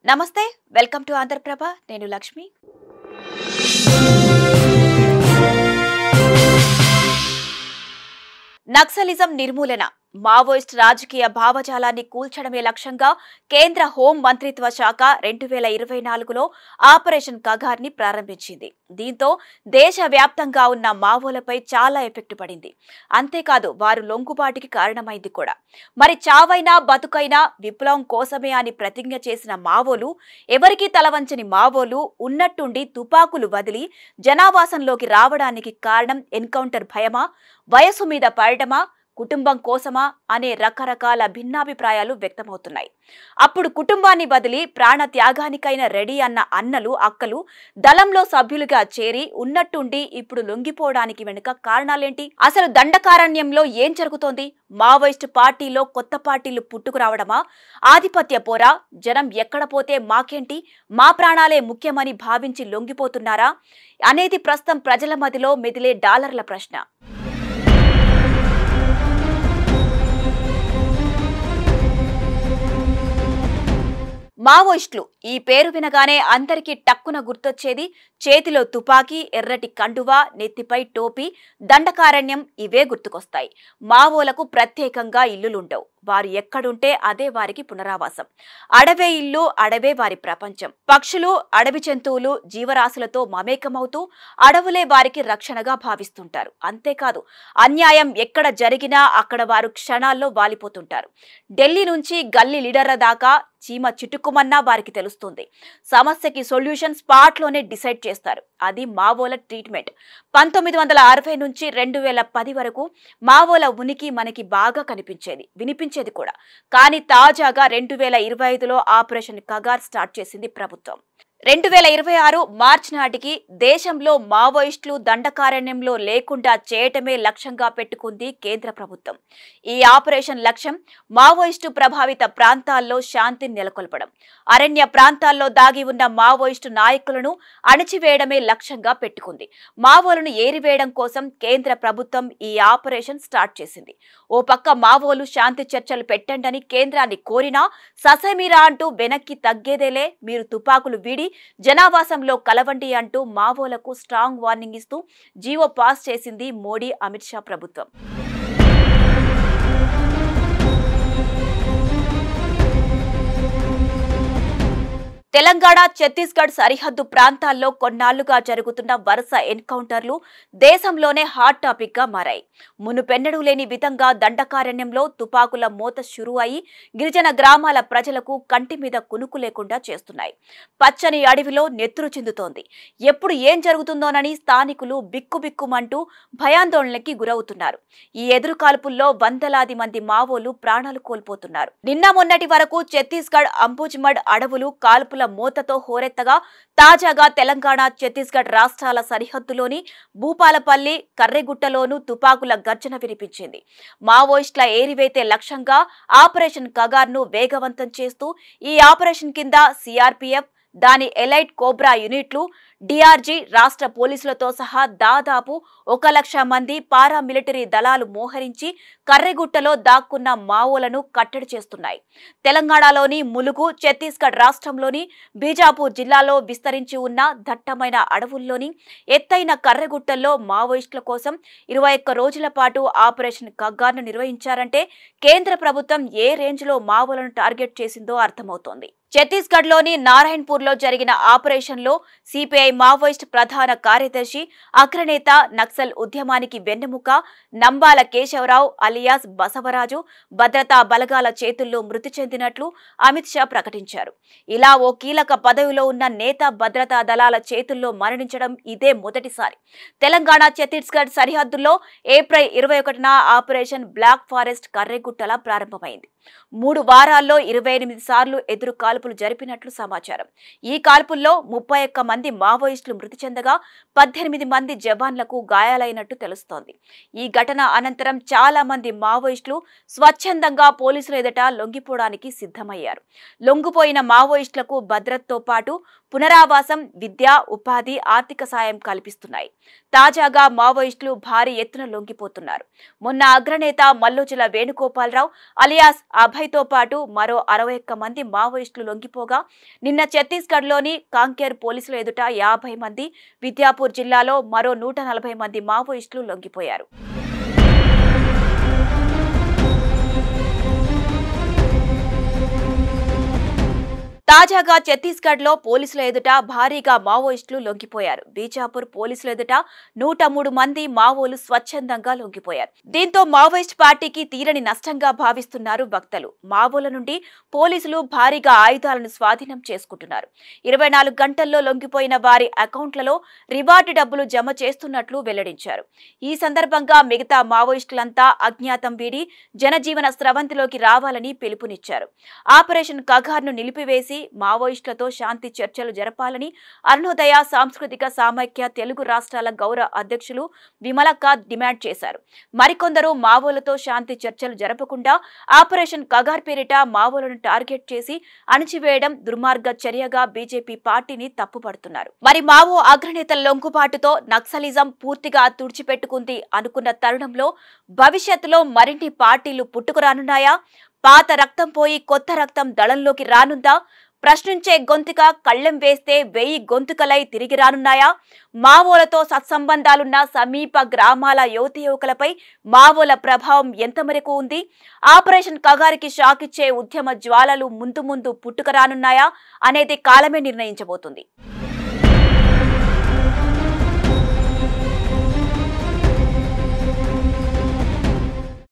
నమస్తే welcome to Andhraprabha నేను Lakshmi naxalism నిర్మూలన మావోయిస్ట్ రాజకీయ భావజాలాన్ని కూల్చడమే లక్ష్యంగా కేంద్ర హోం మంత్రిత్వ శాఖ 2024లో ఆపరేషన్ కగార్ని ప్రారంభించింది. దీంతో దేశవ్యాప్తంగా ఉన్న మావోలపై చాలా ఎఫెక్ట్ పడింది. అంతేకాదు వారు లొంగుబాటుకి కారణమైంది కూడా. మరి చావైనా బతుకైనా విప్లవం కోసమే అని ప్రతిజ్ఞ చేసిన మావోలు, ఎవరికీ తలవంచని మావోలు ఉన్నట్టుండి తుపాకులు వదిలి జనావాసంలోకి రావడానికి కారణం ఎన్కౌంటర్ భయమా, వయసు మీద పడటమా, కుటుంబం కోసమా అనే రకరకాల భిన్నాభిప్రాయాలు వ్యక్తమవుతున్నాయి. అప్పుడు కుటుంబాన్ని బదిలి ప్రాణ త్యాగానికైనా రెడీ అన్న అన్నలు అక్కలు దళంలో సభ్యులుగా చేరి ఉన్నట్టుండి ఇప్పుడు లొంగిపోవడానికి వెనుక కారణాలేంటి? అసలు దండకారణ్యంలో ఏం జరుగుతోంది? మావోయిస్టు పార్టీలో కొత్త పార్టీలు పుట్టుకురావడమా, ఆధిపత్య పోరా, జనం ఎక్కడ పోతే మాకేంటి, మా ప్రాణాలే ముఖ్యమని భావించి లొంగిపోతున్నారా అనేది ప్రస్తుతం ప్రజల మదిలో మెదిలే డాలర్ల ప్రశ్న. మావోయిస్టులు ఈ పేరు వినగానే అందరికీ టక్కున గుర్తొచ్చేది చేతిలో తుపాకీ, ఎర్రటి కండువా, నెత్తిపై టోపీ, దండకారణ్యం ఇవే గుర్తుకొస్తాయి. మావోలకు ప్రత్యేకంగా ఇల్లులుండవు. వారు ఎక్కడుంటే అదే వారికి పునరావాసం. అడవే ఇల్లు, అడవే వారి ప్రపంచం. పక్షులు, అడవి జంతువులు, జీవరాశులతో మమేకమవుతూ అడవులే వారికి రక్షణగా భావిస్తుంటారు. అంతేకాదు అన్యాయం ఎక్కడ జరిగినా అక్కడ వారు క్షణాల్లో వాలిపోతుంటారు. ఢిల్లీ నుంచి గల్లీ లీడర్ల దాకా చీమ చిటుక్కుమన్నా వారికి తెలుస్తుంది. సమస్యకి సొల్యూషన్ స్పాట్లోనే డిసైడ్ చేస్తారు. అది మావోల ట్రీట్మెంట్. 1960 నుంచి 2010 వరకు మావోల ఉనికి మనకి బాగా కనిపించేది, వినిపించేది కూడా. కానీ తాజాగా 2025లో ఆపరేషన్ కగార్ స్టార్ట్ చేసింది ప్రభుత్వం. 2026 మార్చి నాటికి దేశంలో మావోయిస్టులు దండకారణ్యంలో లేకుండా చేయటమే లక్ష్యంగా పెట్టుకుంది కేంద్ర ప్రభుత్వం. ఈ ఆపరేషన్ లక్ష్యం మావోయిస్టు ప్రభావిత ప్రాంతాల్లో శాంతిని నెలకొల్పడం, అరణ్య ప్రాంతాల్లో దాగి ఉన్న మావోయిస్టు నాయకులను అణిచివేయడమే లక్ష్యంగా పెట్టుకుంది. మావోలను ఏరివేయడం కోసం కేంద్ర ప్రభుత్వం ఈ ఆపరేషన్ స్టార్ట్ చేసింది. ఓ పక్క మావోలు శాంతి చర్చలు పెట్టండని కేంద్రాన్ని కోరినా ససేమిరా అంటూ వెనక్కి తగ్గేదేలే, మీరు తుపాకులు వీడి జనావాసంలో కలవండి అంటూ మావోలకు స్ట్రాంగ్ వార్నింగ్ ఇస్తూ జీవో పాస్ చేసింది మోడీ, అమిత్ షా ప్రభుత్వం. తెలంగాణ, ఛత్తీస్గఢ్ సరిహద్దు ప్రాంతాల్లో కొన్నాళ్లుగా జరుగుతున్న వరుస ఎన్కౌంటర్లు దేశంలోనే హాట్ టాపిక్ గా మారాయి. మునుపెన్నడూ లేని విధంగా దండకారణ్యంలో తుపాకుల మోత షురూ అయి గిరిజన గ్రామాల ప్రజలకు కంటి మీద కునుకు లేకుండా చేస్తున్నాయి. పచ్చని అడవిలో నెత్తురు చిందుతోంది. ఎప్పుడు ఏం జరుగుతుందోనని స్థానికులు బిక్కుబిక్కుమంటూ భయాందోళనకి గురవుతున్నారు. ఈ ఎదురుకాల్పుల్లో వందలాది మంది మావోలు ప్రాణాలు కోల్పోతున్నారు. నిన్న మొన్నటి వరకు ఛత్తీస్గఢ్ అంబుజ్మడ్ అడవులు కాల్పుల మోతతో హోరెత్తగా తాజాగా తెలంగాణ, ఛత్తీస్గఢ్ రాష్ట్రాల సరిహద్దులోని భూపాలపల్లి, కర్రెగుట్టలోనూ తుపాకుల గర్జన వినిపించింది. మావోయిస్టుల ఏరివేతే లక్ష్యంగా ఆపరేషన్ కగార్ను వేగవంతం చేస్తూ ఈ ఆపరేషన్ కింద సిఆర్పీఎఫ్, దాని ఎలైట్ కోబ్రా యూనిట్లు, డిఆర్జీ, రాష్ట్ర పోలీసులతో సహా దాదాపు 1,00,000 మంది పారామిలిటరీ దళాలు మోహరించి కర్రెగుట్టలో దాక్కున్న మావోలను కట్టడి చేస్తున్నాయి. తెలంగాణలోని ములుగు, ఛత్తీస్గఢ్ రాష్ట్రంలోని బీజాపూర్ జిల్లాలో విస్తరించి ఉన్న దట్టమైన అడవుల్లోని ఎత్తైన కర్రెగుట్టల్లో మావోయిస్టుల కోసం 21 రోజుల పాటు ఆపరేషన్ కగార్ను నిర్వహించారంటే కేంద్ర ప్రభుత్వం ఏ రేంజ్లో మావోలను టార్గెట్ చేసిందో అర్థమవుతోంది. ఛత్తీస్గఢ్లోని నారాయణపూర్లో జరిగిన ఆపరేషన్లో సిపిఐ మావోయిస్ట్ ప్రధాన కార్యదర్శి, అగ్రనేత, నక్సల్ ఉద్యమానికి వెన్నెముక నంబాల కేశవరావు అలియాస్ బసవరాజు భద్రతా బలగాల చేతుల్లో మృతి చెందినట్లు అమిత్ షా ప్రకటించారు. ఇలా ఓ కీలక పదవిలో ఉన్న నేత భద్రతా దళాల చేతుల్లో మరణించడం ఇదే మొదటిసారి. తెలంగాణ, ఛత్తీస్గఢ్ సరిహద్దుల్లో ఏప్రిల్ 21న ఆపరేషన్ బ్లాక్ ఫారెస్ట్ కర్రెగుట్టలా ప్రారంభమైంది. 3 వారాల్లో 28 సార్లు ఎదురు కాల్పులు జరిపినట్లు సమాచారం. ఈ కాల్పుల్లో 31 మంది మావోయిస్టులు మృతి చెందగా 18 మంది జవాన్లకు గాయాలైనట్టు తెలుస్తోంది. ఈ ఘటన అనంతరం చాలా మంది మావోయిస్టులు స్వచ్ఛందంగా పోలీసుల ఎదుట లొంగిపోవడానికి సిద్ధమయ్యారు. లొంగిపోయిన మావోయిస్టులకు భద్రతతో పాటు పునరావాసం, విద్య, ఉపాధి, ఆర్థిక సాయం కల్పిస్తున్నాయి. తాజాగా మావోయిస్టులు భారీ ఎత్తున లొంగిపోతున్నారు. మొన్న అగ్రనేత మల్లోజుల వేణుగోపాలరావు అలియాస్ అభయ్తో పాటు మరో 61 మంది మావోయిస్టులు లొంగిపోగా నిన్న ఛత్తీస్గఢ్లోని కాంకేర్ పోలీసుల ఎదుట 50 మంది, విద్యాపూర్ జిల్లాలో మరో 140 మంది మావోయిస్టులు లొంగిపోయారు. తాజాగా ఛత్తీస్గఢ్లో పోలీసుల ఎదుట భారీగా మావోయిస్టులు లొంగిపోయారు. బీజాపూర్ పోలీసుల ఎదుట 103 మంది మావోలు స్వచ్ఛందంగా లొంగిపోయారు. దీంతో మావోయిస్ట్ పార్టీకి తీరని నష్టంగా భావిస్తున్నారు భక్తులు. మావోల నుండి పోలీసులు భారీగా ఆయుధాలను స్వాధీనం చేసుకుంటున్నారు. 24 గంటల్లో లొంగిపోయిన వారి అకౌంట్లలో రివార్డు డబ్బులు జమ చేస్తున్నట్లు వెల్లడించారు. ఈ సందర్భంగా మిగతా మావోయిస్టులంతా అజ్ఞాతం వీడి జనజీవన స్రవంతిలోకి రావాలని పిలుపునిచ్చారు. ఆపరేషన్ కగార్ను నిలిపివేసి మావోయిస్టులతో శాంతి చర్చలు జరపాలని అరుణోదయ సాంస్కృతిక సామైక్య తెలుగు రాష్ట్రాల గౌరవ అధ్యక్షులు విమలక్క డిమాండ్ చేశారు. మరికొందరు మావోలతో శాంతి చర్చలు జరపకుండా ఆపరేషన్ కగార్ పేరిట మావోలను టార్గెట్ చేసి అణచివేయడం దుర్మార్గ చర్యగా బీజేపీ పార్టీని తప్పుపడుతున్నారు. మరి మావో అగ్రనేతల లొంగుబాటుతో నక్సలిజం పూర్తిగా తుడిచిపెట్టుకుంది అనుకున్న తరుణంలో భవిష్యత్తులో మరిన్ని పార్టీలు పుట్టుకురానున్నాయా? పాత రక్తం పోయి కొత్త రక్తం దళంలోకి రానుందా? ప్రశ్నించే గొంతుక కళ్ళెం వేస్తే 1000 గొంతుకలై తిరిగి రానున్నాయా? మావోలతో సత్సంబంధాలున్న సమీప గ్రామాల యువతీయువకులపై మావోల ప్రభావం ఎంతమేరకు ఉంది? ఆపరేషన్ కగారికి షాక్ ఇచ్చే ఉద్యమ జ్వాలలు ముందు ముందు పుట్టుకురానున్నాయా అనేది కాలమే నిర్ణయించబోతుంది.